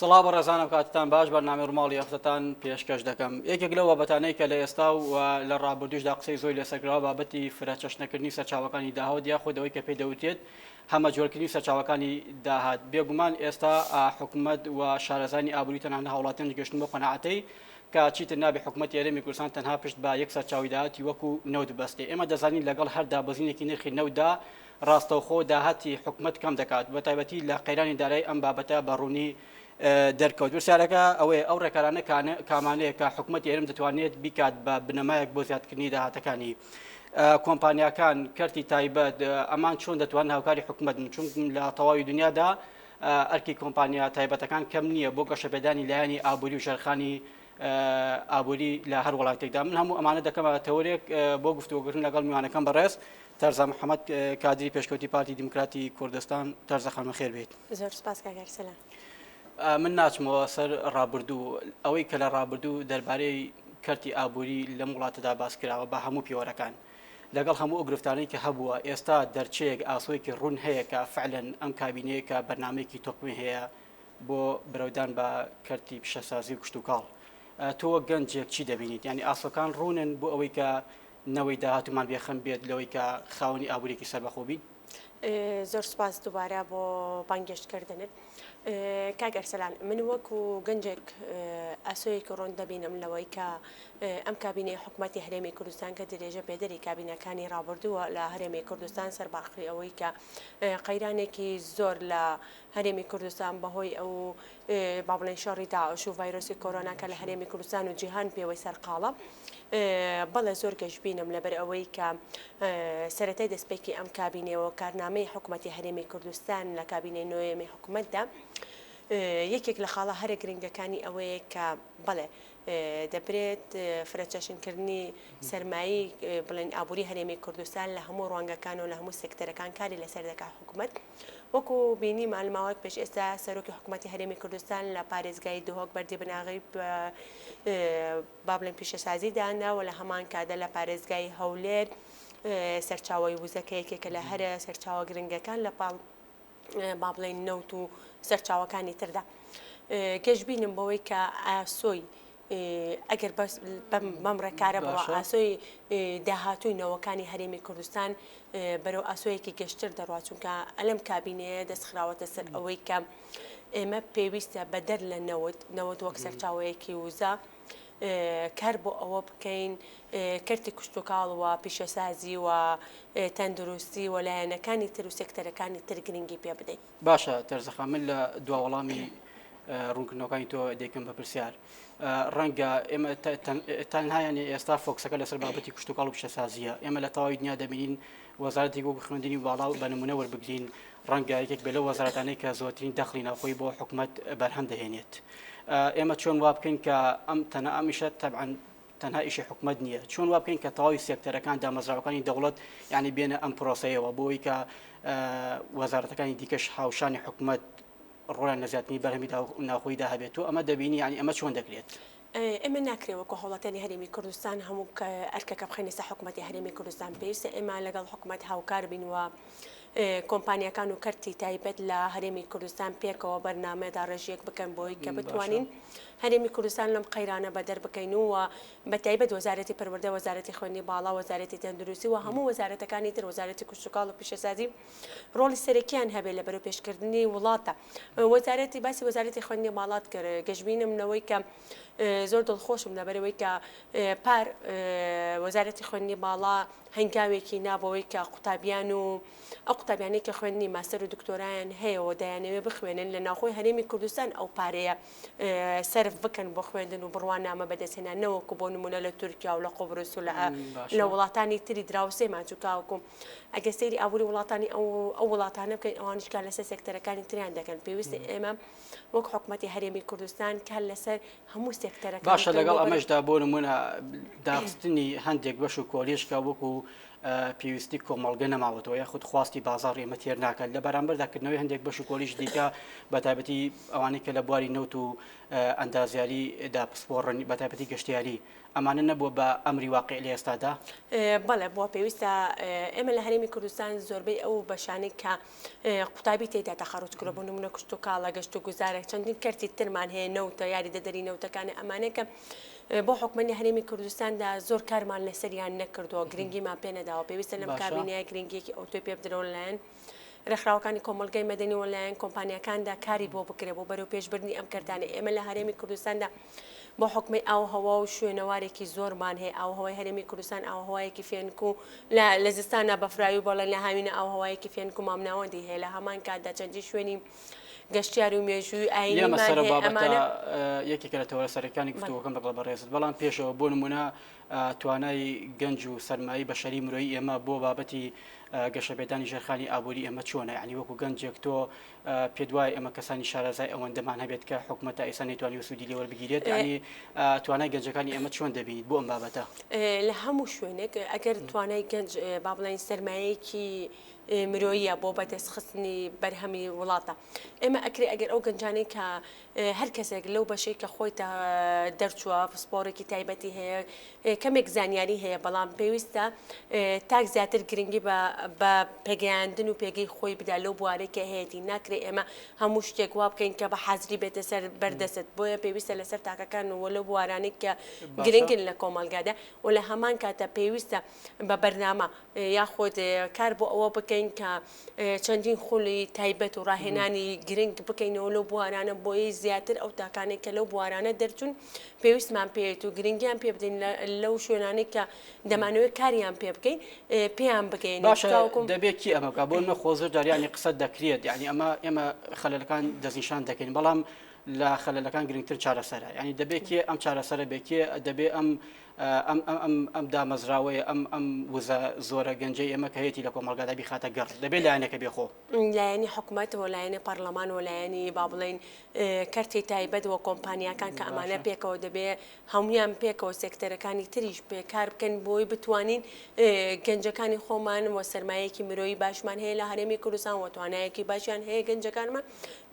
سڵاو بەڕێزانم کاتتان باش بەرنامەی روماڵی ئەفتتان پێشکەش دەکەم یەکێک لەو بابەتانەی کە لە ئێستا و لە ڕابردوشدا قسەی زۆی لەسەرکراوە بابەتی فرەچەشنەکردنی سەرچاوەکانی داهات یا خۆدەوەی کە پێی دەوتێت هەمە جۆرکردنی سەرچاوەکانی داهات بێگومان ئێستا حکوومەت و شارەزانی ئابووری تەنها هاوڵاتیان گەشتن بۆ قەناعەتەی کە چیتر نابێ حکوومەتی هەرێمی کوردستان تەنها پشت بە یەک سەرچاوی داهاتی وەکو نەوت بەستێ ئێمە دەزانین لەگەڵ هەر دابەزینێکی نرخی نەوتدا ڕاستەوخۆ داهاتی حکوومەت کەم دەکات بە تایبەتی لە قەیرانی دارایی ئەم بابەتە بەڕوونی دەرکەوت پرسیارەکە ئەوەیە ئەو ڕێکارانە کامانەیە کە حکوومەتی هێرم دەتوانێت بیکات بە بنەمایەک بۆ زیادکردنی داهاتەکانی کۆمپانیاکان کەرتی تایبەت ئەمان چۆن دەتوانن هاوکاری حکوومەت چون لە تەواوی دنیادا ئەرکی کۆمپانیا تایبەتەکان کەم نییە بۆ گەشەپێدانی لایەنی ئابووری و ژەرخانی ئابووری لە هەر وڵاتێکدا من هەموو ئەمانە دەکەمە تەورێک بۆ گفتوگوگرتن لەگەڵ میوانەکەم بەڕێز تەرزە محەممەد كادری پێشکەوتی پارتی دیموكراتی كوردستان تەرزە خانمە خێر بێت. زۆر سپاس کاکە سەلام. من ناچمەوە سەر ڕابردوو ئەوەی کە لە ڕابردوو دەربارەی کەرتی ئابووری لەم وڵاتەدا باس کراوە بە هەموو پیوەرەکان لەگەڵ هەموو ئەو گرفتانەی کە هەبووە ئێستا دەرچەیەک ئاسۆیەکی ڕوون هەیە کە فعلەن ئەم کابینەیە کە بەرنامەیەکی تۆقمی هەیە بۆ برەودان بە کەرتی پیشەسازی و کشت و کاڵ تۆ گەنجێک چی دەبینیت یعنی ئاسۆکان ڕوونن بۆ ئەوەی کە نەوەی داهاتومان بێخەم بێت لەوەی کە خاوەنی ئابوورێکی سەربەخۆبی. زۆر سپاس دووبارە بۆ بانگێشتکردنت کاک ئەرسەلان من وەکو گەنجێک ئاسۆیەکی ڕۆن دەبینم لەوەی کە ئەم کابینەی حکوومەتی هەرێمی کوردستان کە درێژە پێدەری کابینەکانی ڕابردووە لە هەرێمی کوردستان سەرباخری ئەوەی کە قەیرانێکی زۆر لە هەرێمی کوردستان بەهۆی ئەو با بڵێن شەڕی داعش و ڤایرۆسی کۆرۆنا کە لە هەرێمی کوردستان و جیهان پێوەی سەرقاڵە بەڵێ زۆر گەشتبینم لەبەر ئەوەی کە سەرەتای دەستپێکی ئەم کابینەوە کارنامەی حکوومەتی هەرێمی کوردستان لە کابینەی نوێمی حکوومەتدا یەکێک لە خاڵە هەرە گرنگەکانی ئەوەیە کە بڵێ دەبرێت فرەچەشنکردنی سەرمایی بڵێن ئابووری هەرێمی کوردستان لە هەموو ڕوانگەکان و لە هەموو سێکتەرەکان کاری لەسەر دەکات حکوومەت وەکو بینی مالماوەک پێش ئێستا سەرۆکی حکوومەتی هەرێمی کوردستان لە پارێزگای دهۆک بەردی بناغی با بڵێن پیشەسازی داناوە لە هەمان کاتدا لە پارێزگای هەولێر سەرچاوی وزەکە یەکێکە لە هەرە سەرچاوە گرنگەکان لە پاڵ با بڵێن نەوت و سەرچاوەکانی تردا گەشتبینم بەوەی کە ئاسۆی ئەگەر بەم ڕێکارە بەوە ئاسۆی داهاتووی نەوەکانی هەرێمی کوردستان بەرەو ئاسۆیەکی گەشتر دەڕات چونکە ئەلەم کابینەیە دەستخراوەتە سەر ئەوەی کە ئێمە پێویستە بەدەر لە نەوت وەک سەرچاوەیەکی وزە کار بۆ ئەوە بکەین کەرتی کشت و کاڵەوە پیشەسازی و تەندروستی و لایەنەکانی تر و سێکتەرەکانی تر گرنگی پێ بدەین. باشە تەرزەخە من لە دواوەڵامی ڕوونکردنەوەکانی تۆ دەیکەم بە پرسیار ڕەنگە ئێمە تەنهایان ئێستا فۆکسەکە لەسەر بابەتی کشت و کاڵ و پیشەسازیە ئێمە لە تەواوی دنیا دەبینین وەزارەتی گۆ خوێندنی باڵا و بە نمونە وەربگرین ڕەنگە یەکێک بێ لە وەزارەتانەی کە زۆرترین دەخلی ناوخۆی بۆ حکوومەت بەرهەم دەهێنێت ئێمە چۆن وا بکەین کە ئەم تەنها ئەمیشە تەبعاً تەنها ئیشی حکوومەت نییە چۆن وا بکەین کە تەواوی سێکتەرەکان دامەزراوەکانی دەوڵەت یعنی بێنە ئەم پرۆسەیەوە بۆی کە وەزارەتەکانی دیکەش هاوشانی حکوومەت ڕۆیان لە زیاتنی بەرهەمی ناوخۆیدا هەبێت و ئەمە دەبینی ینی ئەمە چۆن دەکرێت ئێمە ناکرێوەکە هەوڵاتانی هەرێمی کوردستان هەموو ئەرکەکە بخەینە سەر حکوومەتی هەرێمی کوردستان پێویستە ئێمە لەگەڵ حکوومەت هاوکار بینوە کۆمپانیەکان و کەرتی تایبەت لە هەرێمی کوردستان پێکەوە بەرنامەدا ڕێژیەک بکەن بۆی کە بتوانین هەرێمی کوردستان لەم قەیرانە بەدەر بکەین و بە تایبەت وەزارەتی پەروەردە وەزارەتی خوێندنی باڵا وەزارەتی تەندروستی و هەموو وەزارەتەکانی تر وەزارەتی کشت و کاڵ و پیشەسازی ڕۆڵی سەرەکیان هەبێت لە بەرەو پێشکردنی وڵاتە وەزارەتی باسی وەزارەتی خوێندنی باڵات کرد گەشتبینمەوەی کە زۆر دڵخۆشم لەبەرەوەی کە پار وەزارەتی خوێندنی باڵا هەنگاوێکی نابەوەی کە قوتابیان و ئەو قوتابیانەی کە خوێندنی ماستەر و دکتۆرایان هەیەەوە دەیانەوێ بخوێنن لە ناوخۆی هەرێمی کوردستان ئەو پارەیە سەرف بکەن بۆ خوێندن و بڕوان نامە بەدەستهێنانەوەکو بۆ نمونە لە تورکیا و لە قۆبرس و لە وڵاتانی تری دراوسێمان چووکاوکم ئەگە سەیری ئابووری وڵاتانی ئەو وڵاتانە بکەین ئەوانیشکار لەسەر سێکتەرەکانی تریان دەکەن پێویستە ئێمە وەک حکوومەتی هەرێمی کوردستان کار لەسەر هەموو سێکتەرەکان باشە لەگەڵ ئەمەشدا بۆ نمونە داخستنی هەندێک بەش و کۆلیژکە وەکو پێویستی کۆمەڵگە نەماوەتەوە یاخود خواستی بازار ئێمە تێر ناکات لە بەرامبەرداکردنەوەی هەندێک بەش و کۆلیش دیکە بە تایبەتی ئەوانەی کە لە بواری نەوت و ئەندازیاریدا پسپۆڕن بە تایبەتی گەشتیاری ئەمانە نەبووە بە ئەمری واقع لە ئێستادا بەڵێ بۆ پێویستە ئێمە لە هەرێمی کوردستان زۆربەی ئەو بەشانەی کە قوتابی تێدا تەخەڕوجکرە بوو نمونە کشت و کاڵە گەشت و گوزارێک چەندین کەرتی ترمان هەیە نەوتە یاری دەدەری نەوتەکانی ئەمانەیە بۆ حکومەتی هەرێمی کوردستاندا زۆر کارمان لەسەریان نەکردووە گرنگیمان پێ نەداوە پێویستە لەم کابینەیە گرنگیەکی ئۆتۆ پێ بدرەوە لەلایەن رێکخراوەکانی کۆمەڵگەی مەدەنی وەلایەن کۆمپانیەکاندا کاری بۆ بکرێ بۆ بەرەو پێشبردننی ئەم کردانە ئێمە لە هەرێمی کوردستاندا بۆ حکومەی ئاوهەوا و شوێنەوارێکی زۆرمان هەیە ئاوهەوای هەرێمی کوردستان ئاوهەوایەکی فێنکو لە زستانە بەفراوی بۆڵە لە هاوینە ئاوهەوایەکی فێنکو مامناوەندی هەیە لە هەمان کاتدا چەندی شوێنی گەشتیاری و مێژووی ئاینیمان هەیە ئەمانە یەکێکە لە تەوەرە سەرەکانی گفتووەکەم بەگەڵ بەڕێزت بەڵام پێشەوە بۆ نمونە توانای گەنج و سەرمایی بەشەری مرۆیی ئێمە بۆ بابەتی گەشەبێدانی ژێرخانی ئابووری ئێمە چۆنە یعنی وەکو گەنجێک تۆ پێ دوای ئەمە کەسانی شارەزای ئەوەندەمان هەبێت کە حکومەتە ئێستا نەیتوانی سوودی لێوە بگیرێت ینی توانای گەنجەکانی ئێمە چۆن دەبینیت بۆ ئەم بابەتە لە هەموو شوێنێک ئەگەر توانای گەنج با بڵێن سەرمایەیەکی مرۆیە بۆ بەدەستخستنی بەرهەمی وڵاتە ئێمە ئەکرێ ئەگەر ئەو گەنجانەی کە هەر کەسێک لەو بەشەی کە خۆی دەرچووە پسپۆرێکی تایبەتی هەیە کەمێک زانیاری هەیە بەڵام پێویستە تاک زیاتر گرنگی بە پێگەیاندن و پێگەی خۆی بدا لەو بوارێکە هەیەی ناکرێ ئێمە هەموو شتێک وا بکەین کە بە حەزری بێتە سەر بەردەست بۆیە پێویستە لەسەر تاکەکان و لەو بوارانێک کە گرنگن لە کۆمەلگادا و لە هەمان کاتە پێویستە بە بەرنامە یاخۆت کار بۆ ئەوە بکەین کە چەندین خولی تایبەت و ڕاهێنانی گرنگ بکەینەوە لەو بوارانە بۆی زیاتر ئەو تاکانێک کە لەو بوارانە دەرچوون پێویستمان پێێت و گرنگیان پێ بدەین لەو شوێنانێک کە دەمانەوەی کاریان پێ بکەین پێیان بگەین دەبێت کی ئەمە بۆ نە خۆزر داریانی قسەت دەکرێت یعنی ئێمە خەلەلەکان دەستنیشان دەکەین بەڵام لە خەلەلەکان گرنگتر چارەسەرە ینی دەبێت کێ ئەم چارەسەرە بێکێ دەبێت ئەم دامەزراوەیە ئەم وزە زۆرە گەنجەی ئێمە کە هەیەی لە کۆمەڵگادا بیخاتە گەڕ دەبێت لایەنەکە بێخۆ لایەنی حکوومەتەوە لایەنی پەرلەمان و لایەنی با بڵێن کەرتی تایبەت و کۆمپانیەکان کە ئەمانە پێکەوە دەبێت هەمویان پێکەوە سێکتەرەکانی تریش پێکار بکەن بۆی بتوانین گەنجەکانی خۆمان و سەرمایەکی مرۆیی باشمان هەیە لە هەرێمی کوردستان و توانایەکی باشیان هەیە گەنجەکانمان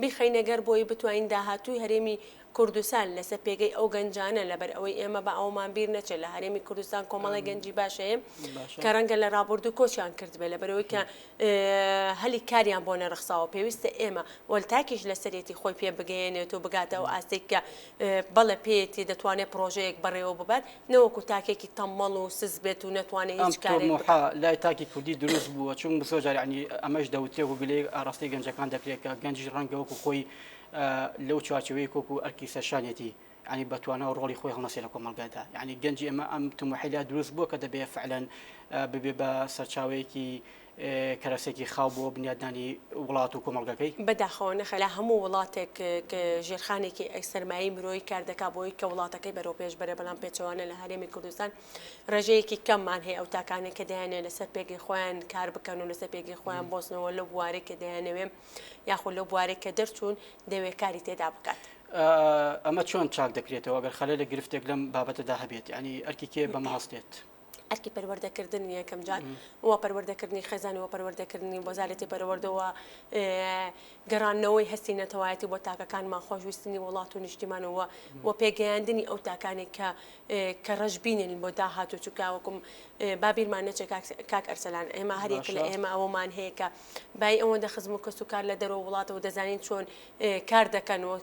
بیخەینەگەر بۆی بتوانین داهاتووی هەرێمی کوردستان لەسەر پێگەی ئەو گەنجانە لەبەر ئەوەی ئێمە بە ئەومان بیر نەچێت لە هەرێمی کوردستان کۆمەڵی گەنجی باشەیە کە ڕەنگە لە ڕابردوو کۆچیان کرد بێ لەبەرەوەی کە هەلی کاریان بۆ نەرخساوە پێویستە ئێمە وەلتاکیش لە سەرێتی خۆی پێ بگەێنێت و بگاتەوە ئاستێک کە بەڵێ پێێتی دەتوانێت پرۆژەیە بەڕێوە ببات نەوەکو تاکێکی تەمەڵ و سز بێت و نەتوانێت هیچ کارێک لای تاکی کوردی دروست بووە چون بسۆجار ینی ئەمەش دەوتێ و بلێ ئاڕاستی گەنجەکان دەکرێت کە گەنجی ڕەنگە وەکو خۆی لەو چوارچەوەی کۆکو ئەرکی سەرشانێتی ینی بەتوانەوە ڕۆڵی خۆی هەڵنەسێ لە کۆمەلگادا ینی گەنجی ئەمە ئەم تموحیلا دروست بووە کە دەبێت فعلەن ببێ بە سەرچاوەیەکی کەرەسێکی خاو بۆ بنیادنانی وڵات و کۆمەڵگەکەی بەداخەوە نەخە لە هەموو وڵاتێک ژێرخانێکی سەرمایی مرۆیی کار دەکا بۆی کە وڵاتەکەی بەرەو پێش بەرە بەڵام پێچەوانە لە هەرێمی کوردستان ڕێژەیەکی کەممان هەیە ئەو تاکانێک کە دەیانێت لەسەر پێگەی خۆیان کار بکەن و لەسەر پێگەی خۆیان بۆسنەوە لەو بوارێک کە دەیانەوێ یاخود لەو بوارێک کە دەرچوون دەوێت کاری تێدا بکات ئەمە چۆن چاک دەکرێتەوە ئەگەر خەلە لە گرفتێک لەم بابەتەدا هەبێت ینی ئەرکی کێ بەمە هەستێت ئەرکی پەروەردەکردن یەکەم جار وە پەروەردەکردنی خێزانەوە پەروەردەکردنی وەزارەتی پەروەردەوە گەڕانەوەی هەستی نەتەوایەتی بۆ تاکەکانمان خۆشویستنی وڵات و نیشتیمانەوە و پێگەیاندنی ئەو تاکانێک کە ڕەشبینن بۆ داهاتوو چووکاوەکم بابیرمان نەچێت کاک ئەرسەلان ئێمە هەرێک لە ئێمە ئەوەمان هەیە کە بای ئەوەندە خزم و کەس و کار لە دەرەوە وڵاتەوە دەزانین چۆن کار دەکەنەوە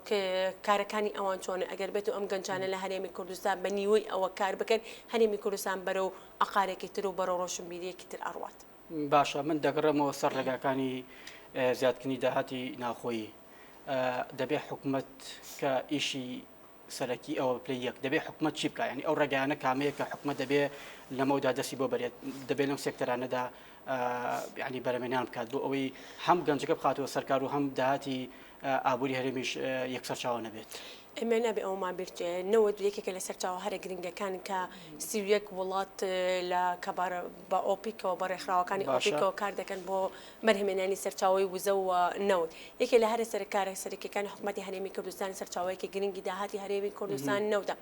کارەکانی ئەوان چۆنە ئەگەر بێت و ئەم گەنجانە لە هەرێمی کوردستان بە نیوەی ئەوە کار بکەن هەرێمی کوردستان بەرەو ئەقارێکی تر و بەرەو ڕۆشنبیریەکی تر ئەڕوات باشە من دەگەڕێمەوە سەر ڕێگاکانی زیادکردنی داهاتی ناخۆیی دەبێت حکوومەت کە ئیشی سەرەکی ئەوە پلی یەک دەبێت حکوومەت چی بکە ینی ئەو ڕێگایانە کامەیە کە حکوومەت دەبێت لەمەودا دەستی بۆ بەرێت دەبێت لەم سێکتەرانەدا ینی بەرەمێنان بکات بۆ ئەوەی هەم گەنجەکە بخاتەوە سەرکار و هەم داهاتی ئابووری هەرێمیش یەکسەر چاوە نەبێت ئەمە نابێ ئەومان بیرچێ نەوە یەکێکە لە سەرچاوە هەرە گرنگەکان کە سیویەک وڵات لە کەبار بە ئۆپیکەوە بە ڕێکخراوەکانی ئۆپیکەوە کار دەکەن بۆ بەرهەمێنانی سەرچاوی وزە و نەوت یەکێ لە هەرە سەرکارە سەرکیەکانی حکوومەتی هەرێمی کوردستان سەرچاوەیەکی گرنگی داهاتی هەرێمی کوردستان نەوتە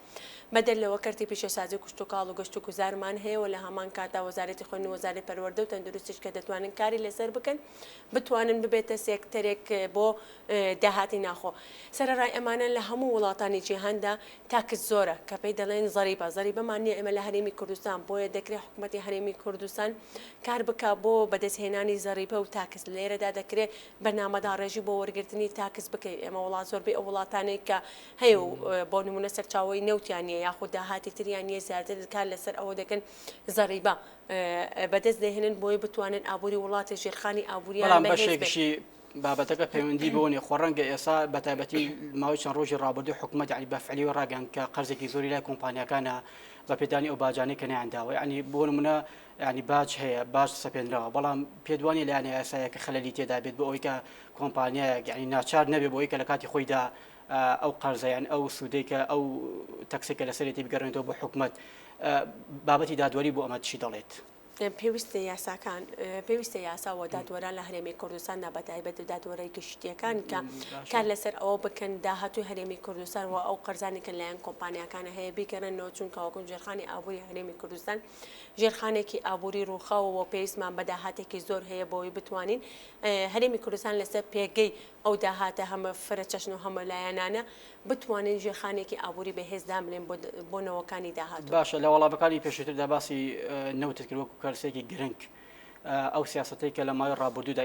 بەدەر لەوە کەرتی پیشەسازی کوشت و کاڵ و گەشت و گوزارمان هەیە و لە هەمان کاتا وەزارەتی خوێندنەوە و وەزارەتی پەروەردە و تەندروستیش کە دەتوانن کاری لەسەر بکەن بتوانن ببێتە سێکتەرێک بۆ داهاتی ناخۆ سەرەڕای ئەمانە لە هەموو وڵاتانی جیهاندا تاکس زۆرە کە پێی دەڵێن زەریبەمان نییە ئێمە لە هەرێمی کوردستان بۆیە دەکرێت حکوومەتی هەرێمی کوردستان کار بکە بۆ بەدەستهێنانی زەریبە و تاکس لێرەدا دەکرێت بەرنامەداڕێژی بۆ وەرگرتنی تاکس بکەیت ئێمە وڵات زۆربەی ئەو وڵاتانەی کە هەیە و بۆ نمونە سەرچاوی نەوتیان نیە یاخود داهاتی تریان نیە زیاتر کار لەسەر ئەوە دەکەن زەریبە بەدەست دەهێنن بۆی بتوانن ئابووری وڵاتی ژێرخانی ئابووریان بەشێکشی بابەتەکە پەیوەندی بۆنی خۆڕەنگە ئێستا بە تایبەتی ماوەی چەند ڕۆژی ڕابردوو حکوومەت یعنی بە فعلی و ڕاگەن کە قەرزێکی زۆری لای کۆمپانیەکانە بە پێدانی ئەو باجانەی کە نەیانداوە یعنی بۆ نمونە ینی باج هەیە باش سەپێنراوە بەڵام پێدوانی لایەنە یاسایەکە خەلەلی تێدا بێت بۆ ئەوەی کە کۆمپانیایەک یعنی ناچار نەبێت بۆ ئەوەی کە لە کاتی خۆیدا ئەو قەرزەیان ئەو سوودەی کە ئەو تەکسێکە لەسەرێتی بگەڕێنێتەوە بۆ حکوومەت بابەتی دادوەری بۆ ئەمە چی دەڵێت؟ پێویستە یاساکان پێویستە یاساوە دادوەران لە هەرێمی کوردستاندا بە تایبەت دادوەرەی گشتیەکان کە کار لەسەر ئەوە بکەن داهاتوی هەرێمی کوردستان و ئەو قەرزانی کە لایەن کۆمپانیەکانە هەیە بیگەڕێنەوە چونکە وەکو ژێرخانی ئابووری هەرێمی کوردستان ژێرخانێکی ئابووری ڕووخاوەوە پێویستمان بە داهاتێکی زۆر هەیە بۆی بتوانین هەرێمی کوردستان لەسەر پێگەی ئەو داهاتە هەمە فرەچەشن و هەمە لایەنانە بتوانین ژێرخانێکی ئابووری بەهێزدا بڵێن بۆ نەوەکانی داهاتوو باشە لە وەڵامەکانی پێشتردا باسی نەوتت کرد وەکو کارسێکی گرنگ ئەو سیاسەتەی کە لە ماوەی ڕابردوودا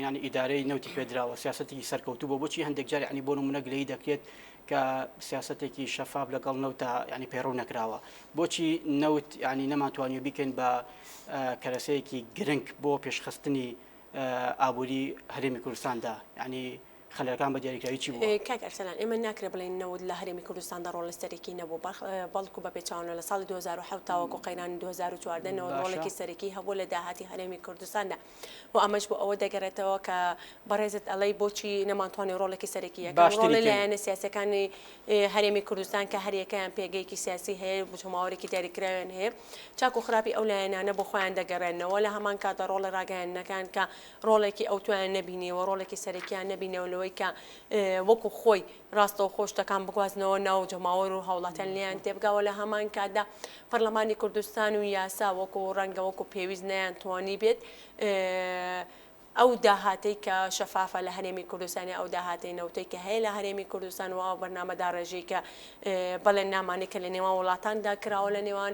ینی ئیدارەی نەوتی پێدراوە سیاسەتێکی سەرکەوتوو بۆ بۆچی هەندێک جار ینی بۆ نمونە گلەیی دەکرێت کە سیاسەتێکی شەفاف لەگەڵ نەوتە ینی پەیڕەو نەکراوە بۆچی نەوت ینی نەماتوانانی بیکەن بە کەرەسەیەکی گرنگ بۆ پێشخستنی ئابووری هەرێمی کوردستاندا ینی خەلەکان بە دیاریکراوی چی بوو؟ کاک ئەرسەلان ئێمە ناکرێ بڵێن نەوت لە هەرێمی کوردستاندا ڕۆڵەسەرێکی نەبوو بەڵکو بە پێچاوانە لە ساڵی 2007 تاوەکو قەیرانی 2014 نەوە ڕۆڵێکی سەرەکی هەبوو لە داهاتی هەرێمی کوردستاندا و ئەمەش بۆ ئەوە دەگەڕێتەوە کە بەڕێزت ئەڵەی بۆچی نەمانتوانێت ڕۆڵێکی سەرەکی یەکەم ڕۆڵی لایەنە سیاسەکانی هەرێمی کوردستان کە هەریەکەیان پێگەیەکی سیاسی هەیە بچماوەرێکی دیاریکراویان هەیە چاک و خراپی ئەو لایەنانە بۆ خۆیان دەگەڕێنەوە لە هەمان کاتە ڕۆڵە ڕاگەیاندنەکان کە ڕۆڵێکی ئەو تویان نەبینیەوە ڕۆڵێکی سەرەکیان نەبینەوە لەوەی کە وەکو خۆی ڕاستەوە خۆشتەکان بگوازنەوە ناو جەماوەر و هاوڵاتیان لیان تێبگاوە لە هەمان کاتدا پەرلەمانی کوردستان و یاسا وەکو ڕەنگە وەکو پێویست نەیانتوانی بێت ئەو داهاتەی کە شەفافە لە هەرێمی کوردستانی ئەو داهاتی نەوتەی کە هەیە لە هەرێمی کوردستان و ئەو بەرنامەداڕێژەی کە بەڵێن نامانی کە لە نێوان وڵاتاندا کراوە لە نێوان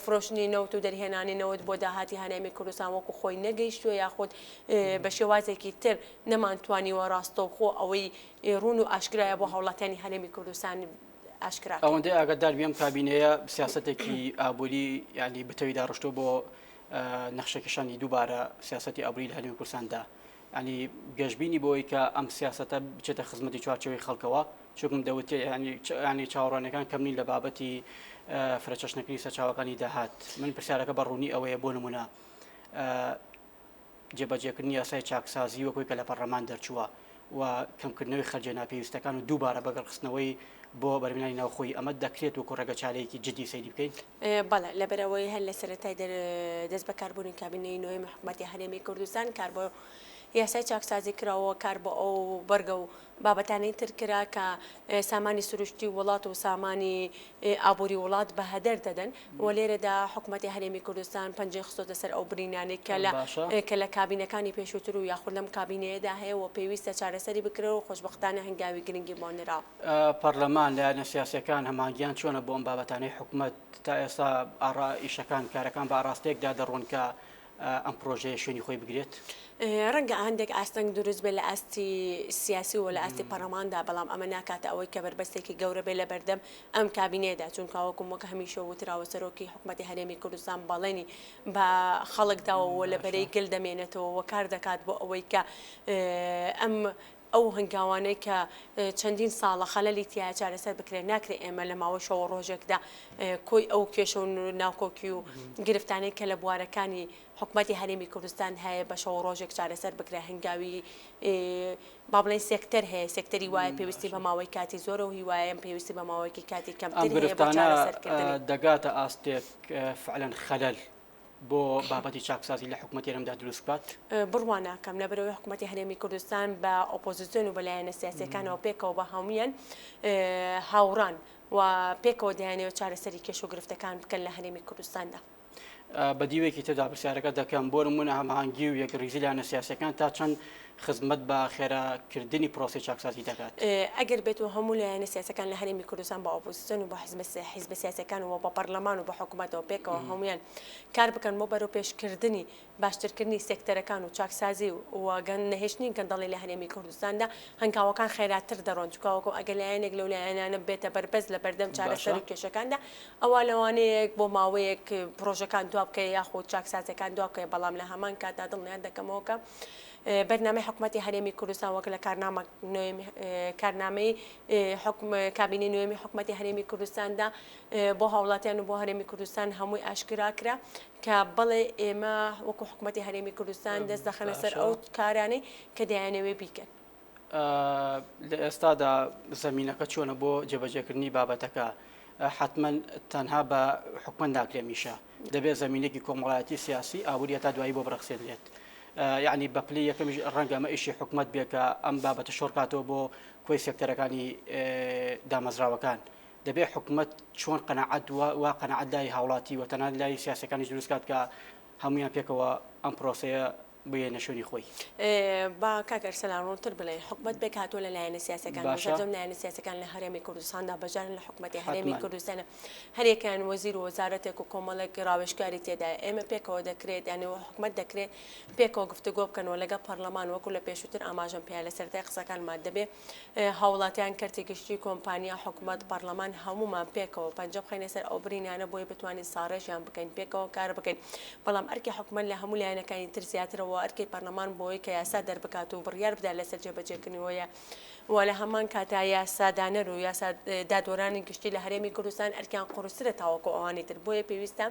فرۆشتنی نەوت و دەرهێنانی نەوت بۆ داهاتی هەرێمی کوردستان وەکو خۆی نەگەیشتووە یاخود بە شێوازێکی تر نەمانتوانیوە ڕاستەوخۆ ئەوەی ڕوون و ئاشکرایە بۆ هاوڵاتیانی هەرێمی کوردستان ئاشکرا ئەوەندەی ئاگادار بێم کابینەیە سیاسەتێکی ئابووری ینی بتەوی داڕشتۆ بۆ نەخشەکەشانی دووبارە سیاسەتی ئابووری لە هەرێمی کوردستاندا ینی گەشتبینی بۆی کە ئەم سیاسەتە بچێتە خزمەتی چوارچێوەی خەڵکەوە چۆکم دەوتێ ینی چاوەڕوانەکان کەمنی لە بابەتی فرەچەشنەکەی سەرچاوەکانی داهات من پرسیارەکە بەڕوونی ئەوەیە بۆ نمونە جێبەجێکردنی یاسای چاکسازی وەکوی کە لە پەرلەمان دەرچووە و کەمکردنەوەی خەرجە ناپێویستەکان و دووبارە بەگەڕخستنەوەی بۆ بەرهێنانی ناوخۆی ئەمە دەکرێت و کوڕەگە چارەیەکی جدی سەیری بکەین بەڵێ لەبەرەوەی هەر لە سەرەتای دەست بەکاربوونی کابینەی نوێی حکوومەتی هەرێمی کوردستان کار بۆ یاسای چاکسازی کراوە کار بۆ ئەو بەرگە و بابەتانەی تر کرا کە سامانی سروشتی وڵات و سامانی ئابووری وڵات بە هەدەر دەدەن و لێرەدا حکوومەتی هەرێمی کوردستان پەنجەی خستۆتە سەر ئەو برینانەی کە لە کابینەکانی پێشووتر و یاخود لەم کابینەیەدا هەیە و پێویستە چارەسەری بکرێت و خۆشبەختانە هەنگاوی گرنگی بۆ نراوە پەرلەمان لایەنە سیاسیەکان هەمانگیان چۆنە بۆ ئەم بابەتانەی حکوومەت تا ئێستا ئیشەکان کارەکان بە ئاراستەیەکدا دەڕۆن کە ئەم پرۆژەیە شوێنی خۆی بگرێت ڕەنگە هەندێک ئاستەنگ دروست بێت لە ئاستی سیاسی و لە ئاستی پەرلەماندا بەڵام ئەمە ناکاتە ئەوەی کە بەربەستێکی گەورە بێت لە بەردەم ئەم کابینەیەدا چونکە وەکو وەکە هەمیشە وتراوە سەرۆکی حکوومەتی هەرێمی کوردستان بەڵێنی بە خەڵکداوە لە بەرەی گل دەمێنێتەوە و کار دەکات بۆ ئەوەی کە ئەم ئەو هەنگاوانەی کە چەندین ساڵە خەلەلی تیا چارەسەر بکرێت ناکرێت ئێمە لە ماوەی شەوە ڕۆژێکدا کۆی ئەو کێشە و ناوکۆکی و گرفتانەی کە لە بوارەکانی حکوومەتی هەرێمی کوردستان هەیە بە شەو ڕۆژێک چارەسەر بکرێت هەنگاوی با بڵێن سێکتەر هەیە سێکتەری وایە پێویستی بە ماوەی کاتی زۆرە و هیوایە پێویستی بە ماوەیەکی کاتی کەمتر هەیە بۆ چارەسەرکردنی دەگاتە ئاستێک فعلەن خەلەل بۆ بابەتی چاکسازی لە حکوومەتی هەرێمدا دروست بات بڕوان ناکەم لەبەرەوەی حکوومەتی هەرێمی کوردستان بە ئۆپۆزیسیۆن و بەلایەنە سیاسیەکانەوە پێکەوە بە هەمویان هاوڕان و پێکەوە دەیانەوە چارەسەری کێش و گرفتەکان بکەن لە هەرێمی کوردستاندا. بە دیوێکی تردا پرسیارەکە دەکەم بۆ نمونە هەماهەنگی و یەکڕیزی لایەنە سیاسیەکان تا چەند خزمەت بە خێراکردنی پرۆسی چاکسازی دەکات. ئەگەر بێتەوە هەموو لایەنە سیاسەکان لە هەرێمی کوردستان بە ئۆپۆزیسیۆن و بە حیزب سیاسیەکان و بە پەرلەمان و بە حکوومەتەوە پێکەوە هەمویان کار بکەن بۆ بەرەو پێشکردنی باشترکردنی سێکتەرەکان و چاکسازی و نەهێشتنی گەندەڵی لە هەرێمی کوردستاندا هەنگاوەکان خێراتر دەڕۆن چکاوەکە ئەگەر لایەنێک لەو لایەنانە بێتە بەربەز لە بەردەم چارەسەر و کێشەکاندا ئەوە لەوانەیەک بۆ ماوەیەک پرۆژەکان دوا بکەی یاخود چاکسازەکان دوا بکەی بەڵام لە هەمان کاتدا دڵنیان دەکەمەوە بەرنامەی حکوومەتی هەرێمی کوردستان وەک لە کارنامەی کابینەی نوێمی حکوومەتی هەرێمی کوردستاندا بۆ هاوڵاتیان و بۆ هەرێمی کوردستان هەمووی ئاشکراکرا کە بەڵێ ئێمە وەکو حکوومەتی هەرێمی کوردستان دەست دەخەنە سەر ئەو کارانەی کە دەیانەوێ بیکەن. لە ئێستادا زەمینەکە چۆنە بۆ جێبەجێکردنی بابەتەکە حتمما تەنها بە حکومت ناکرێمیشە دەبێت زەمینێکی کۆمەڵایەتی سیاسی ئابووری تا دوایی بۆ بڕەخسێنرێت. یعنی بەپلی یەکەمیش ڕەنگە ئەمە ئیشی حکومت بێکە ئەم بابەتە شۆڕکاتەوە بۆ کۆی سێکتەرەکانی دامەزراوەکان دەبێت حکومت چۆن قەنەعەت وا قەنەعەت لای هاوڵاتی و تەنانەت لای سیاسەکانی دروستکات کە هەمویان پێکەوە ئەم پرۆسەیە بێنە شوێنی خۆی. با کاکەر سەلام ڕوونتر بڵێ حکومت بێک هاتووە لە لایەنە سیاسەکان بەشەرجەم لایەنە سیاسەکان لە هەرێمی کوردستاندا بەجارن لە حکوومەتی هەرێمی کوردستانە هەرێکیان وەزیر و وەزارەتێک و کۆمەڵێک ڕاوێژکاری تێدایە ئێمە پێکەوە دەکرێت یانەوە حکومت دەکرێت پێکەوە گفتوگۆ بکەنەوە لەگەڵ پەرلەمان وەکو لە پێشووتر ئاماژەم پێیان لە سەرەتای قسەکانمان دەبێ هاوڵاتیان کەرتی گشتی کۆمپانیا حکومت پەرلەمان هەمومان پێکەوە پەنجە بخەینە سەر ئەو برینانە بۆی بتوانین ساڕێژیان بکەین پێکەوە کار بکەین بەڵام ئەرکی حکومت لە هەموو لایەنەکانی تر زیاترەوە ئەرکی پەرلەمان بۆی کە یاسا دەربکات و بڕیار بدا لەسەر جێبەجێکردنەوەیە و لە هەمان کاتا یاسادانەر و یاسا دادوەرانی گشتی لە هەرێمی کوردستان ئەرکیان قورسرە تاوەکو ئەوانی تر بۆیە پێویستە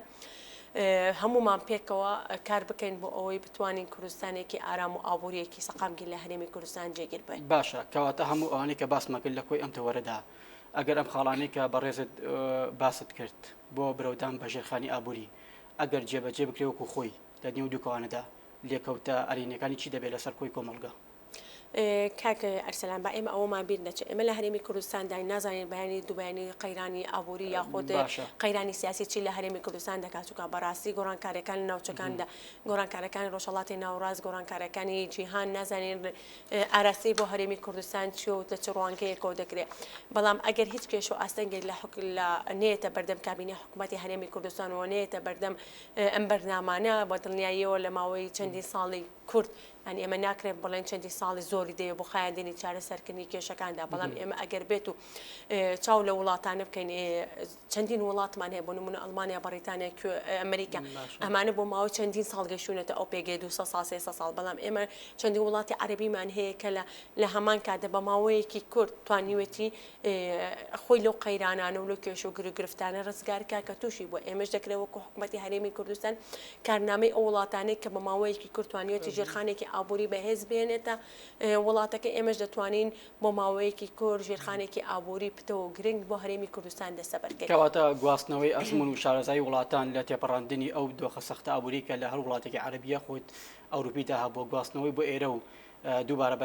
هەمومان پێکەوە کار بکەین بۆ ئەوەی بتوانین کوردستانێکی ئارام و ئابوووریەکی سەقامگیر لە هەرێمی کوردستان جێگیر بێت. باشە کەواتە هەموو ئەوانەی کە باسمەکرد لە کۆی ئەم تەوەرەدا ئەگەر ئەم خاڵانەی کە بەڕێزت باست کرد بۆ برەودان بە ژێرخانی ئابووری ئەگەر جێبەجێ بکرێ وەکو خۆی لە نێو دووکەوانەدا لێکەوتە ئەرینەکانی چی دەبێت لەسەر کۆی کۆمەڵگە؟ کاکە ئەرسەلان با ئێمە ئەوەمان بیر نەچێت ئێمە لە هەرێمی کوردستاندا نازانین بەیانی دووبیانی قەیرانی ئابووری یاخود قەیرانی سیاسی چی لە هەرێمی کوردستان دەکات چونکە بەڕاستی گۆڕانکاریەکان ناوچەکاندا گۆڕانکاریەکانی ڕۆژهەڵاتی ناوڕاست گۆڕانکاریەکانی جیهان نازانین ئاراستی بۆ هەرێمی کوردستان چی و لە چ ڕوانگەیەکەوە دەکرێت بەڵام ئەگەر هیچ کێش و ئاستەنگێک لە نێتە بەردەم کابینەی حکوومەتی هەرێمی کوردستان و نێتە بەردەم ئەم بەرنامانە بە دڵنیاییەوە لە ماوەی چەندی ساڵی کورد ئەنی ئێمە ناکرێت بڵێن چەندی ساڵی زۆری دەیە بۆ خایاندنی چارەسەرکردنی کێشەکاندا بەڵام ئێمە ئەگەر بێت و چاو لە وڵاتانە بکەین چەندین وڵاتمان هەیە بۆ نمونە ئەڵمانیا بەریتانیا ئەمریکا ئەمانە بۆ ماوەی چەندین ساڵ گەشتونەتە ئەو پێگەی 200 ساڵ 300 ساڵ بەڵام ئێمە چەندین وڵاتی عەرەبیمان هەیە کە لە هەمان کاتدا بە ماوەیەکی کورد توانیوێتی خۆی لەو قەیرانانە و لەو کێش و گرفتانە ڕزگارکە کە تووشی بۆ ئێمەش دەکرێت وەکو حکوومەتی هەرێمی کوردستان کارنامەی ئەو وڵاتانەی کە بە ماوەیەکی کورد توانیوێتی ژێرخانێکی ئابووری بەهێز بێنێتە وڵاتەکە ئێمەش دەتوانین بۆ ماوەیەکی کورد ژێرخانێکی ئابووری پتەوە گرنگ بۆ هەرێمی کوردستان دەسەبەرکەین. کەواتە گواستنەوەی ئەزمون و شارەزای وڵاتان لە تێپەڕاندنی ئەو دۆخە سەختە ئابووری کە لە هەر وڵاتێکی عەرەبیە خۆت ئەوروپیدا هەبووە گواستنەوەی بۆ ئێرە و دووبارە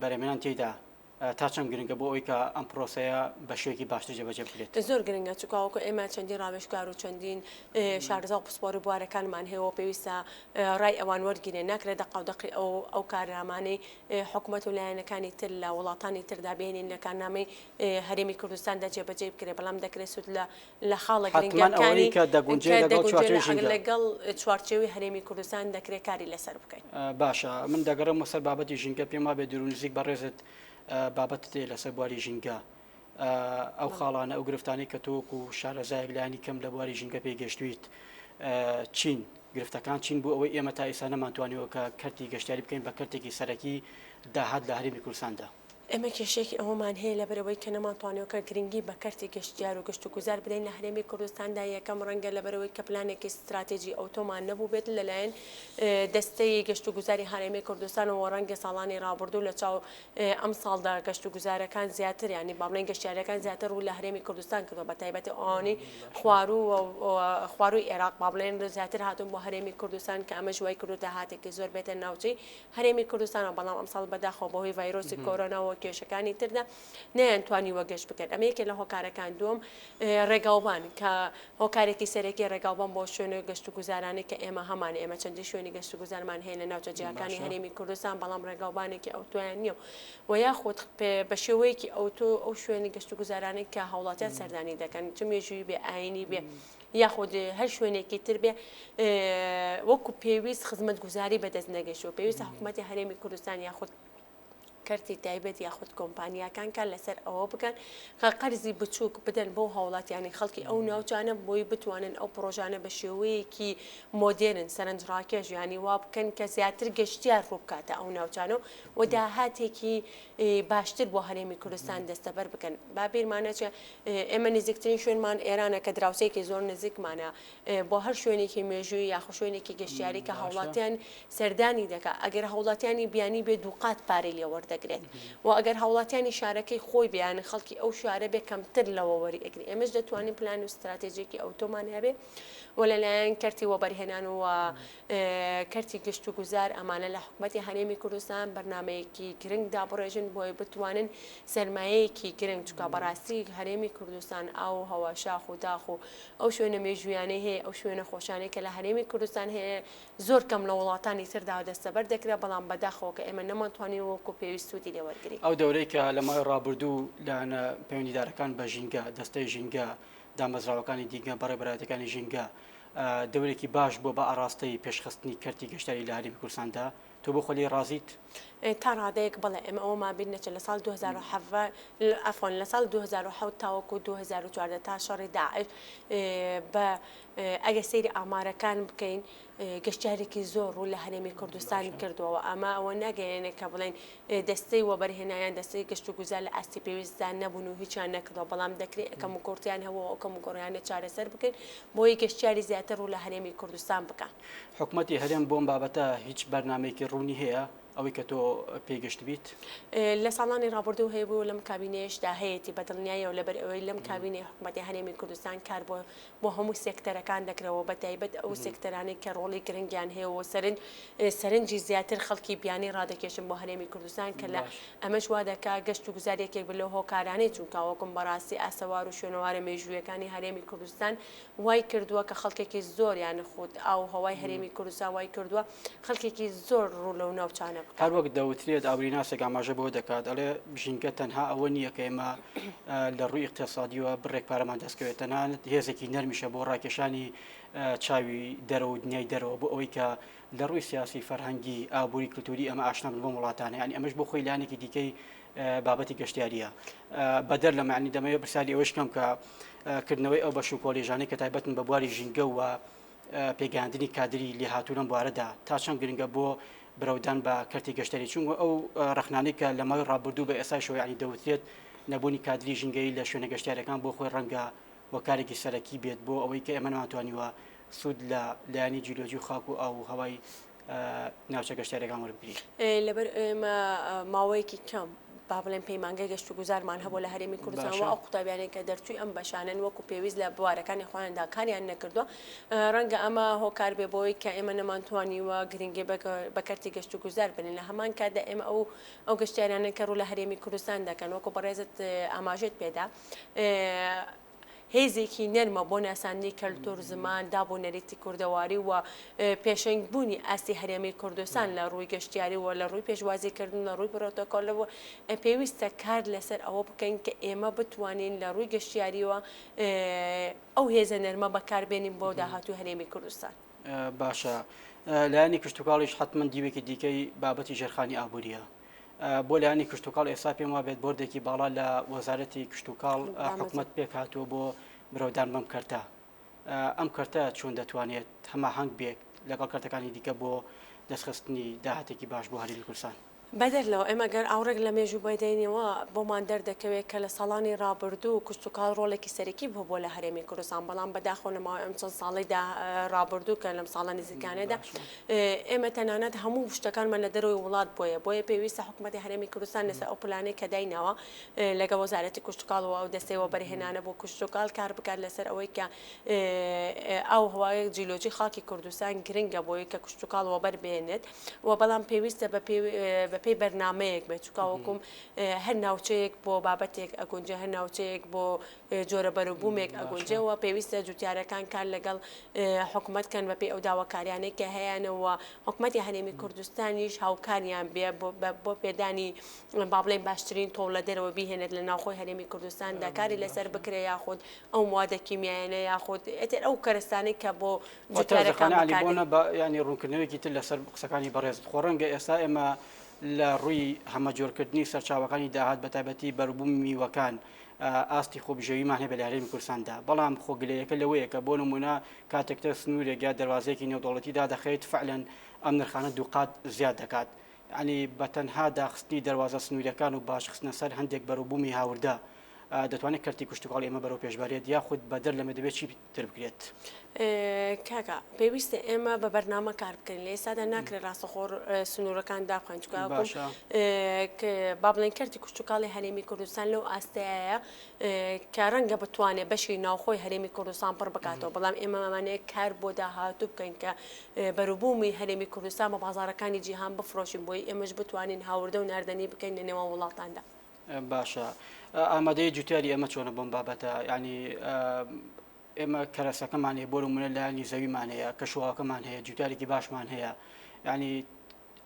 بەرهێنان تێدا تا چەند گرنگە بۆ ئەوی کە ئەم پرۆسەیە بە شوێکی باشتر جێبەجێ بکرێت؟ زۆر گرنگە چونکە ئێمە چەندین ڕاوێژکار و چەندین شارەزا و پسپۆڕی بوارەکانمان هەیە و پێویستە ڕای ئەوان وەرگێنێ ناکرێت دەقەودەقی ئەو کارنامانەی حکوومەت و لایەنەکانی تر لە وڵاتانی تردا بێنین لە کارنامەی هەرێمی کوردستاندا جێبەجێ بکرێت بەڵام دەکرێت سوود لە خاڵە گرنگەکانی لەگەڵ چوارچێوی هەرێمی کوردستان دەکرێت کاری لەسەر بکەین. باشە من دەگەڕم سەر بابەتی ژینگە پێم وابێ دوورنزیک بەڕێزت بابەت تێ لەسەر بواری ژینگە ئەو خاڵانە ئەو گرفتانی کە تۆک و شارەزایەک لایانی کەم لە بواری ژینگە پێی گەشتویت چین گرفتەکان چین بوو ئەوەی ئێمە تا ئێستا نەمانتوانیەوە کە کەرتی گەشتیاری بکەین بە کەرتێکی سەرەکی داهات لە هەرێمی کوردستاندا. ئەمە کێشێکی ئەوەمان هەیە لەبەرەوەی کە نەمانتوانیەوە کە گرنگی بە کەرتی گەشتیار و گەشت و گوزار بدەین لە هەرێمی کوردستاندا یەکەم ڕەنگە لەبەرەوەی کە پلانێکی استراتێجی ئۆتۆمان نەبوو بێت لەلایەن دەستەی گەشت و گوزاری هەرێمی کوردستان و ڕەنگە ساڵانی ڕابردوو لە چاو ئەم ساڵدا گەشت و گوزارەکان زیاتر ینی باڵێن گەشتیارەکان زیاتر و لە هەرێمی کوردستان کردەوە بە تایبەتی ئەوانەی خواروی عێراق باڵێن زیاتر هاتوون بۆ هەرێمی کوردستان کە ئەمە ژوای کردوتە هاتێکی زۆر بێتە ناوچەی هەرێمی کوردستانە بەڵام ئەم ساڵ بەداخەوە بەهۆی ڤایرۆسی کۆرۆناەوە کێشەکانی تردا نەیانتوانیوە گەشت بکەن. ئەمە یەکێک لە هۆکارەکان دووەم ڕێگاوبان کە هۆکارێکی سەرەکی ڕێگاوبان بۆ شوێنە گەشت و گوزارانی کە ئێمە هەمانە ئێمە چەندی شوێنی گەشت و گوزارمان هەیە لە ناوچە جیاکانی هەرێمی کوردستان بەڵام ڕێگاوبانێکی ئەوتۆیان نییە و یاخود بە شێوەیەکی ئەو شوێنی گەشت و گوزارانی کە هەوڵاتیان سەردانی دەکەن چ مێژووی بێ ئاینی بێ یاخود هەر شوێنێکی تر بێ وەکو پێویست خزمەت گوزاری بەدەست نەگەشتەوە پێویستە حکوومەتی هەرێمی کوردستان یاخود کەرتی تایبەت یاخود کۆمپانیاکان کە لەسەر ئەوە بکەن کە قەرزی بچووک بدەن بۆ هاوڵاتیانی خەڵکی ئەو ناوچانە بۆی بتوانن ئەو پرۆژانە بە شێوەیەکی مۆدێرن سەرنجڕاکێژ ینی وا بکەن کە زیاتر گەشتیار ڕوو بکاتە ئەو ناوچانە و داهاتێکی باشتر بۆ هەرێمی کوردستان دەستەبەر بکەن. با بیرمانەچە ئێمە نزیکترین شوێنمان ئێرانە کە دراوسەیەکی زۆر نزیکمانە بۆ هەر شوێنێکی مێژووی یاخو شوێنێکی گەشتیاری کە هاوڵاتیان سەردانی دەکات ئەگەر هاوڵاتیانی بیانی بێ دووقات پارەی لێوەردە و ئەگەر هاوڵاتیانی شارەکەی خۆی بیان خەڵکی ئەو شارە بێ کەمتر لەوە وەری ئەگری ئێمەش دەتوانین پلان و استراتێژێکی ئەوتۆمان هەبێ و لەلایەن کەرتی وەبەرهێنان و کەرتی گەشت و گوزار ئەمانە لە حکوومەتی هەرێمی کوردستان بەرنامەیەکی گرنگ دابڕێژن بۆی بتوانن سەرمایەیەکی گرنگ چکە بەڕاستی هەرێمی کوردستان ئاو هەوا شاخ و داخ و ئەو شوێنە مێژویانەی هەیە ئەو شوێنە خۆشانەی کە لە هەرێمی کوردستان هەیە زۆر کەم لە وڵاتانی تردا دەستەبەر دەکرێت بەڵام بەداخەوە کە ئێمە نەمانتوانین وەکو پێویستوتی لێوەرگری ئەو دەورەی کە لە مای ڕابردوو لە پەیوەندیدارەکان بە ژینگە دەستەی ژینگە دامەزراوەکانی دیگە بەڕێبەرایەتەکانی ژینگە دەورێکی باش بۆ بە ئاراستەی پێشخستنی کەرتی گەشتیاری لە هەرێمی کوردستاندا تۆ بۆ خۆلی ڕازیت تا ڕادەیەک بڵێ ئەمە ئەوما بینەچە لە ساڵ 2007 ئەفۆن لە ساڵ 2007 تاوەکو 2014 تا شەڕی داعش بە ئەگە سەیری ئامارەکان بکەین گەشتیارێکی زۆر ڕوو لە هەرێمی کوردستان کردووە ئەمە ئەوە ناگەیەنێ کە بڵێن دەستەی وەبەرهێنایان دەستەی گەشت و گوزار لە ئاستی پێویستدان نەبوون و هیچیان نەکردەوە بەڵام دەکرێت ئەکەم و کورتیان هەوە ئەوکەم و گۆڕیانە چارەسەر بکەین بۆی گەشتیاری زیاتر ڕوو لە هەرێمی کوردستان بکەن. حکوومەتی هەرێم بۆم بابەتە هیچ بەرنامەیەکی ڕوونی هەیە ئەوەی کە تۆ پێگەشت بیت لە ساڵانی ڕابردوو هەیە بوو لەم کابینەیەشدا هەیەی بەدڵنیایەوە لەبەر ئەوەی لەم کابینەی حکوومەتی هەرێمی کوردستان کار بۆ هەموو سێکتەرەکان دەکرەوە بە تایبەت ئەو سێکتەرانەی کە ڕۆڵی گرنگیان هەیە و سەرنجی زیاتر خەڵکی بیانی ڕادەکێشن بۆ هەرێمی کوردستان کە لە ئەمەش وا دەکا گەشت و گوزارێکێک بلەوە هۆکارانەی چونکە وەکم بەڕاستی ئاسەوار و شوێنەوارە مێژوویەکانی هەرێمی کوردستان وای کردووە کە خەڵکێکی زۆر یان خۆت ئاو هەوای هەرێمی کوردستان وای کردووە خەڵکێکی زۆر ڕوو لەو ناوچانە بکات. هەر وەک دەوترێت ئاوریناسێک ئاماژە بۆ دەکات ئەڵێ ژینگە تەنها ئەوە نییە کە ئێمە لە ڕووی اقتصادیوە بڕێک پارەمان دەستکەوێت تەنانەت هێزێکی نەرمیشە بۆ ڕاکێشانی چاوی دەرەوە و دنیای دەرەوە بۆ ئەوەی کە لە ڕووی سیاسی فەرهەنگی ئابووری کللتوری ئەمە ئاشنا بن بۆ وڵاتانە ینی ئەمەش بۆ خۆی لایەنێکی دیکەی بابەتی گەشتیاریە بەدەر لە معنی دەمەوێت پرسیاری ئەوەش کەم کە کردنەوەی ئەو بەش و کۆلێژانەی کە تایبەتن بە بواری ژینگە و پێگەاندنی کادری لێهاتوو لەم بوارەدا تا چەند گرنگە بۆ برەودان بە کەرتی گەشتەری چونکە ئەو ڕخنانەی کە لە ماوەی ڕابردوو بە ئێستاشەوە ینی دەوترێت نەبوونی کادری ژینگەی لە شوێنە گەشتیارەکان بۆ خۆی ڕەنگە وەکارێکی سەرەکی بێت بۆ ئەوەی کە ئێمە ناتوانیوە سوود لە لایەنی جیۆلۆجی و خاک و ئاو هەوای ناوچە گەشتیارەکان وەربگرین. لەبەر ئێمە ماوەیەکی کەم با بڵێن پەیمانگەی گەشت و گوزارمان هەبوو لە هەرێمی کوردستان و ئەو قوتابیانێک کە دەرچووی ئەم بەشانن وەکو پێویست لە بوارەکانی خۆیاندا کاریان نەکردووە ڕەنگە ئەمە هۆکار بێ بۆی کە ئێمە نەمانتوانیوە گرنگی بە کەرتی گەشت و گوزار بنین لە هەمان کاتدا ئێمە ئەو گەشتیارانە کە ڕوو لە هەرێمی کوردستان دەکەن وەکو بەڕێزت ئاماژێت پێدا هێزێکی نەرمە بۆ ناساندنی کەلتور زمان دابوونەریتی کوردەواری و پێشەنگبوونی ئاستی هەرێمی کوردستان لە ڕووی گەشتیاری و لە ڕووی پێشوازیکردن لە ڕووی پرۆتۆکۆلەوە پێویستە کار لەسەر ئەوە بکەین کە ئێمە بتوانین لە ڕووی گەشتیاریەوە ئەو هێزە نەرمە بەکاربێنین بۆ داهاتوو هەرێمی کوردستان. باشە لایەنی کشتتوکاڵیش حتمما دیوێکی دیکەی بابەتی ژێرخانی ئابووریە بۆ لایەنی کشتتوکاڵ ئێستا پێم وا بێت بۆردێکی باڵا لە وەزارەتی کشتتوکاڵ حکوومەت پێک هاتووە بۆ برەودان بەم کەرتە ئەم کەرتە چۆن دەتوانێت هەماهەنگ بێت لەگەڵ کارتەکانی دیکە بۆ دەستخستنی داهاتێکی باش بۆ هەرێمی کوردستان. بەدەرلەوە ئێمە گەر ئاورێک لە مێژوو بەدەینەوە بۆمان دەردەکەوێت کە لە ساڵانی ڕابردوو کشتتوکال ڕۆڵێکی سەرەکی بۆ لە هەرێمی کوردستان بەڵام بەداخۆ لەماوەی ئەم چەند ساڵیدا ڕابردوو کە لەم ساڵە نزیکانەدا ئێمە تەنانەت هەموو شتەکانمان لە دەرەوەی وڵات بۆیە پێویستە حکوومەتی هەرێمی کوردستان لەسەر ئەو پلانەی کە داینەوە لەگە وەزارەتی کشتتوکالەوە ئەو دەستەوە بەرهێنانە بۆ کشتتوکال کار بکات لەسەر ئەوەی کە ئەو هەوای جیلۆجی خاکی کوردستان گرنگە بۆی کە کشتتوکالەوە بەربێنێت و بەڵام پێویستە بەپێی بەرنامەیەک بێت چکاوەکوم هەر ناوچەیەک بۆ بابەتێک ئەگونجە هەر ناوچەیەک بۆ جۆرە بەروبوومێک ئەگونجەوە پێویستە جوتیارەکان کار لەگەڵ حکوومەتکەن بەپێی ئەو داواکاریانەی کە هەیەنەوە حکوومەتی هەرێمی کوردستانیش هاوکاریان بێ بۆ پێدانی با بڵێن باشترین تۆڵ لە دەرەوە بیهێنێت لە ناوخۆی هەرێمی کوردستاندا کاری لەسەر بکرێ یاخود ئەو موادە کیمیایانە یاخود ئێتر ئەو کەرستانەی کە بۆ جوتیارەکان ینی ڕوونکردنەوەکی تر لەسەر قسەکانی بەڕێز خۆڕەنگە ئێستا ئێمە لە ڕووی هەمەجۆرکردنی سەرچاوەکانی داهات بە تایبەتی بەروبوومی میوەکان ئاستی خۆبژێویمان هەیە بە هەرێمی کوردستاندا بەڵام خۆگلەیەکە لەوەیە کە بۆ نمونە کاتێکتە سنوورێک یا دەواازەیەکی نێودوڵەتیدا دەخێت فعلەن ئەم نرخانە دووقات زیاد دەکات ینی بە تەنها داخستی دەواازە سنوورەکان و باشخستنە سەر هەندێک بەروبوومی هاوردا دەتوانێت کەرتی کشتتوکاڵ ئێمە بەرەو پێشبارێت یاخود بەدەر لەمە دەبێت چی تر بکرێت کاکە پێویستە ئێمە بە بەرنامە کار بکەین لە ئێستادا ناکرێت ڕاستەخۆر سنوورەکان داخوێن با بڵێن کەرتی کشتتوکاڵی هەرێمی کوردستان لەو ئاستەیە کە ڕەنگە بتوانێت بەشی ناوخۆی هەرێمی کوردستان پڕ بکاتەوە بەڵام ئێمە ئەمانەیە کار بۆ داهاتوو بکەین کە بەروبوومی هەرێمی کوردستان بە بازارەکانی جیهان بفرۆشین بۆی ئێمەش بتوانین هاوردە و ناردنی بکەین لە نێوان وڵاتاندا. باشە ئامادەی جوتیاری ئەمە چۆنە بۆم بابەتە ینی ئێمە کەرەسەکەمان هەیە بۆ نمونە لایانی زەویمان هەیە کەشواکەمان هەیە جوتیارێکی باشمان هەیە ینی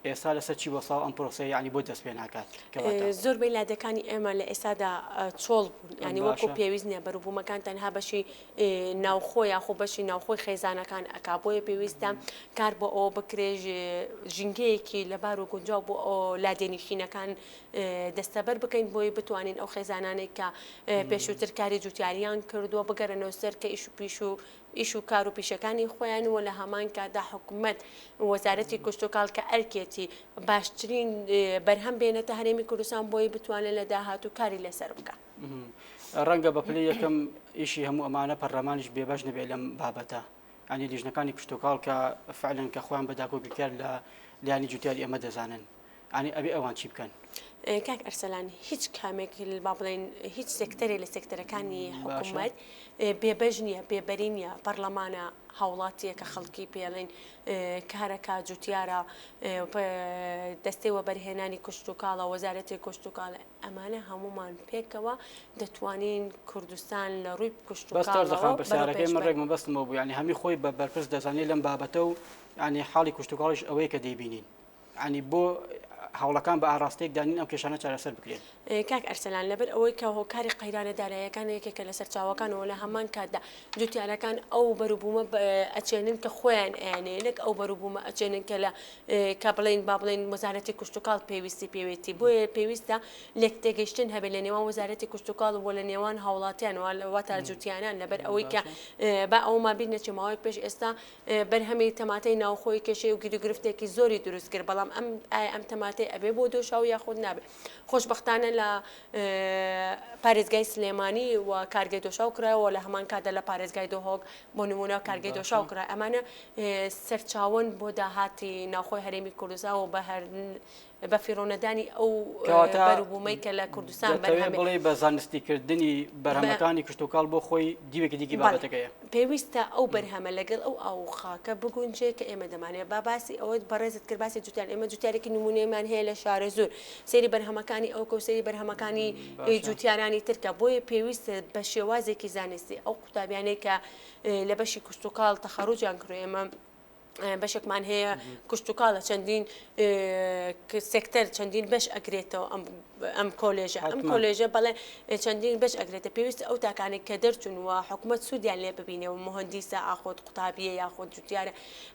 ئێستا لەسەر چی بۆ ساڵ ئەم پرۆسەیە ینی بۆ دەست پێ ناکات زۆربەی لادەکانی ئێمە لە ئێستادا چۆڵ بوون ینی وەکو پێویست نییە بەروبوومەکان تەنها بەشی ناوخۆ یاخۆ بەشی ناوخۆی خێزانەکان ئەکا بۆیە پێویستە کار بۆ ئەوە بکرێژ ژینگەیەکی لەبار و گونجاو بۆ ئەو لادێنیشینەکان دەستەبەر بکەین بۆی بتوانین ئەو خێزانانێک کە پێشووتر کاری جوتیاریان کردووە بگەڕێنەوە سەر کە ئیش و کار و پیشەکانی خۆیان وە لە هەمان کادا حکوومەت وەزارەتی کشتتوکاڵ کە ئەرکێتی باشترین بەرهەم بێنێتە هەرێمی کوردستان بۆی بتوانێت لە داهات و کاری لەسەر بکە. ڕەنگە بە پلەی یەکەم ئیشی هەموو ئەمانە پەرلەمانیش بێبەش نەبێت لەم بابەتە ینی لیژنەکانی کشتتوکاڵ کە فعلەن کە خۆیان بە داکۆکردکار لە لایانی جوتیاری ئەمە دەزانن ینی ئەبێ ئەوان چی بکەن. کاک ئەرسەلان هیچ کامێک با بڵێن هیچ سێکتەرێ لە سێکتەرەکانی حکوومەت بێبەش نییە بێبەری نییە پەرلەمانە هاوڵاتیە کە خەڵکی پێڵێن کارەکە جوتیارە دەستەی وەبەرهێنانی کشتتوکاڵە وەزارەتی کشتتوکاڵە ئەمانە هەمومان پێکەوە دەتوانین کوردستان لە ڕووی کشتتوکاڵەکەی من ڕێک مەبەستمەوە بوو ینی هەمی خۆی بە بەرپرس دەزانێت لەم بابەتە و ینی حاڵی کشتتوکاڵیش ئەوەیە کە دەیبینین ینی بۆ هەوڵەکان بە ئاراستەیەک دانین ئەم کێشانە چارەسەر بکرێن. کاک ئەرسەلان لەبەر ئەوەی کە هۆکاری قەیرانە داراییەکان یەکێکە لەسەر چاوەکانەوە لە هەمان کاتدا جوتیارەکان ئەو بەروبوومە ئەچێنن کە خۆیان ئەیانێنێک ئەو بەروبوومە ئەچێنن کە لە کە بڵێن با بڵێن وەزارەتی کشتتوکاڵ پێویستی بۆیە پێویستە لێک تێگەیشتن هەبێت لە نێوان وەزارەتی کشتتوکاڵ و لە نێوان هاوڵاتیان واتە جوتیانان لەبەر ئەوەی کە با ئەوما بیر نەچێ ماوەیەک پێش ئێستا بەرهەمی تەماتەی ناوخۆی کێشەی و گرفتێکی زۆری دروست کرد بەڵام ئەم تەماتەی ئەبێ بۆ دۆشاو یاخود نابێت خۆشبەختانە لە پارێزگای سلێمانی و کارگەی دۆشاو کرایەوە لە هەمان کاتدا لە پارێزگای دۆهۆک بۆ نمونە کارگەی دۆشاو کرا ئەمانە سەرچاوەن بۆ داهاتی ناوخۆی هەرێمی کوردستان و بە فیڕۆنەدانی ئەو بەروبوومەی کە لە کوردستان بڵێ بە زانستیکردنی بەرهەمەکانی کشتتوکاڵ بۆ خۆی دیوێکی دیگی بابەتەکەیە پێویستە ئەو بەرهەمە لەگەڵ ئەو خاکە بگونجێ کە ئێمە دەمانێت با باسی ئەوەی بەڕێزت کرد باسی جوتیان ئێمە جوتیارێکی نمونەیەمان هەیە لە شارە زۆر سەیری بەرهەمەکانی ئەو کەوسەری بەرهەمەکانی جوتیارانی ترکە بۆیە پێویستە بە شێوازێکی زانستی ئەو قوتابیانەی کە لە بەشی کشتتوکاڵ تەخەڕوجیان کڕێ ئێمە بەشێکمان هەیە کشتتوکاڵە چەندین سێکتەر چەندین بەش ئەگرێتەوە ئەم کۆلێژە بەڵێ چەندین بەش ئەگرێتە پێویستە ئەو تاکانێک کە دەرچوونەوە حکوومەت سوودیان لێ ببینەوە مهندیسە ئاخۆت قوتابیە یاخۆت جوتیارە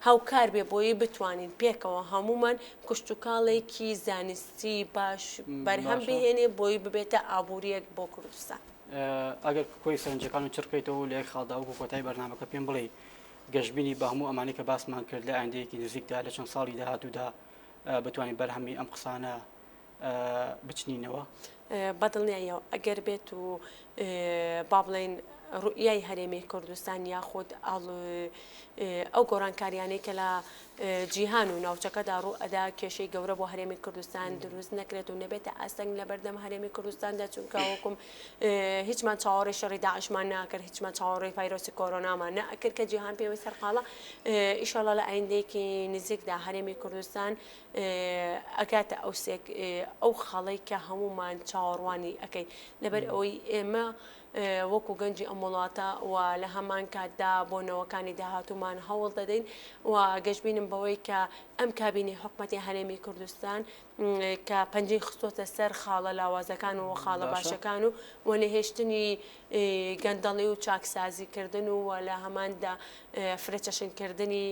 هاوکار بێ بۆی بتوانین پێکەوە هەمومان کشتتوکاڵێکی زانستی باش بەرهەم بهێنێ بۆی ببێتە ئابوووریەک بۆ کوردستان. ئەگەر کۆی سەرنجەکان و چڕکەیتەوە لە یەک خاڵدا وەکو کۆتای بەرنامەکە پێم بڵێ گەشتبینی بە هەموو ئەمانەی کە باسمان کرد لە ئایندەیەکی نزیکدا لە چەند ساڵی داهاتوودا بتوانین بەرهەمی ئەم قسانە بچنینەوە. بەدڵنیایەوە ئەگەر بێت و با بڵێن ڕوئیای هەرێمی کوردستان یاخود ئەو گۆڕانکاریانەی کە لە جیهان و ناوچەکەدا ڕوو ئەدا کێشەی گەورە بۆ هەرێمی کوردستان دروست نەکرێت و نەبێتە ئاستەنگ لە بەردەم هەرێمی کوردستاندا چونکە وەکوم هیچمان چاوەڕێی شەڕی داعشمان ناکرد، هیچمان چاوەڕێی ڤایرۆسی کۆرۆنامان نەئەکرد کە جیهان پێوەی سەرقاڵە. ئیشەڵا لە ئایندەیەکی نزیکدا هەرێمی کوردستان ئەکاتە ئەو خەڵەی کە هەمومان چاوەڕوانی ئەەکەین لەبەر ئەوەی ئێمە وەکو گەنجی ئەم وڵاتە و لە هەمان کاتدا بۆنەوەکانی داهاتوومان هەوڵ دەدەین و گەشتبینم بەوەی کە ئەم کابینی حکوومەتی هەرێمی کوردستان کە پەنجەی خستۆتە سەر خاڵە لاوازەکان و خاڵە باشەکان و وەنەهێشتنی گەندەڵی و چاکسازیکردن و لە هەماندا فرەچەشنکردنی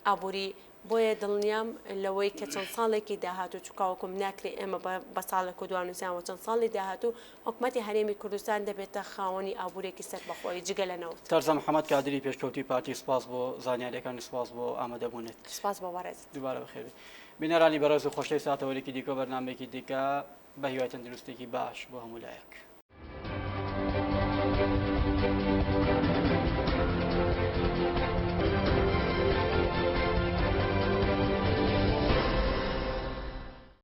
ئابووری. بۆیە دڵنیام لەوەی کە چەند ساڵێکی داهاتوو چکاوەکم ناکرێ ئێمە بە ساڵێک و دوانوسیانەوە چەند ساڵی داهاتوو حکوومەتی هەرێمی کوردستان دەبێتە خاوەنی ئابوورێکی سەربەخۆی جگە لەنەوە. تەرزە محەممەد کادری پێشکەوتی پارتی سپاس بۆ زانیاریەکانی سپاس بۆ ئامادەبوونێت. سپاس بۆ وەرز دووبارە بەخێر. بینەرانی بەڕێز و خۆشەویست ساتەوەرێکی دیکە بەرنامەیەکی دیکە بە هیوای تەندروستێکی باش بۆ هەموو لایەک.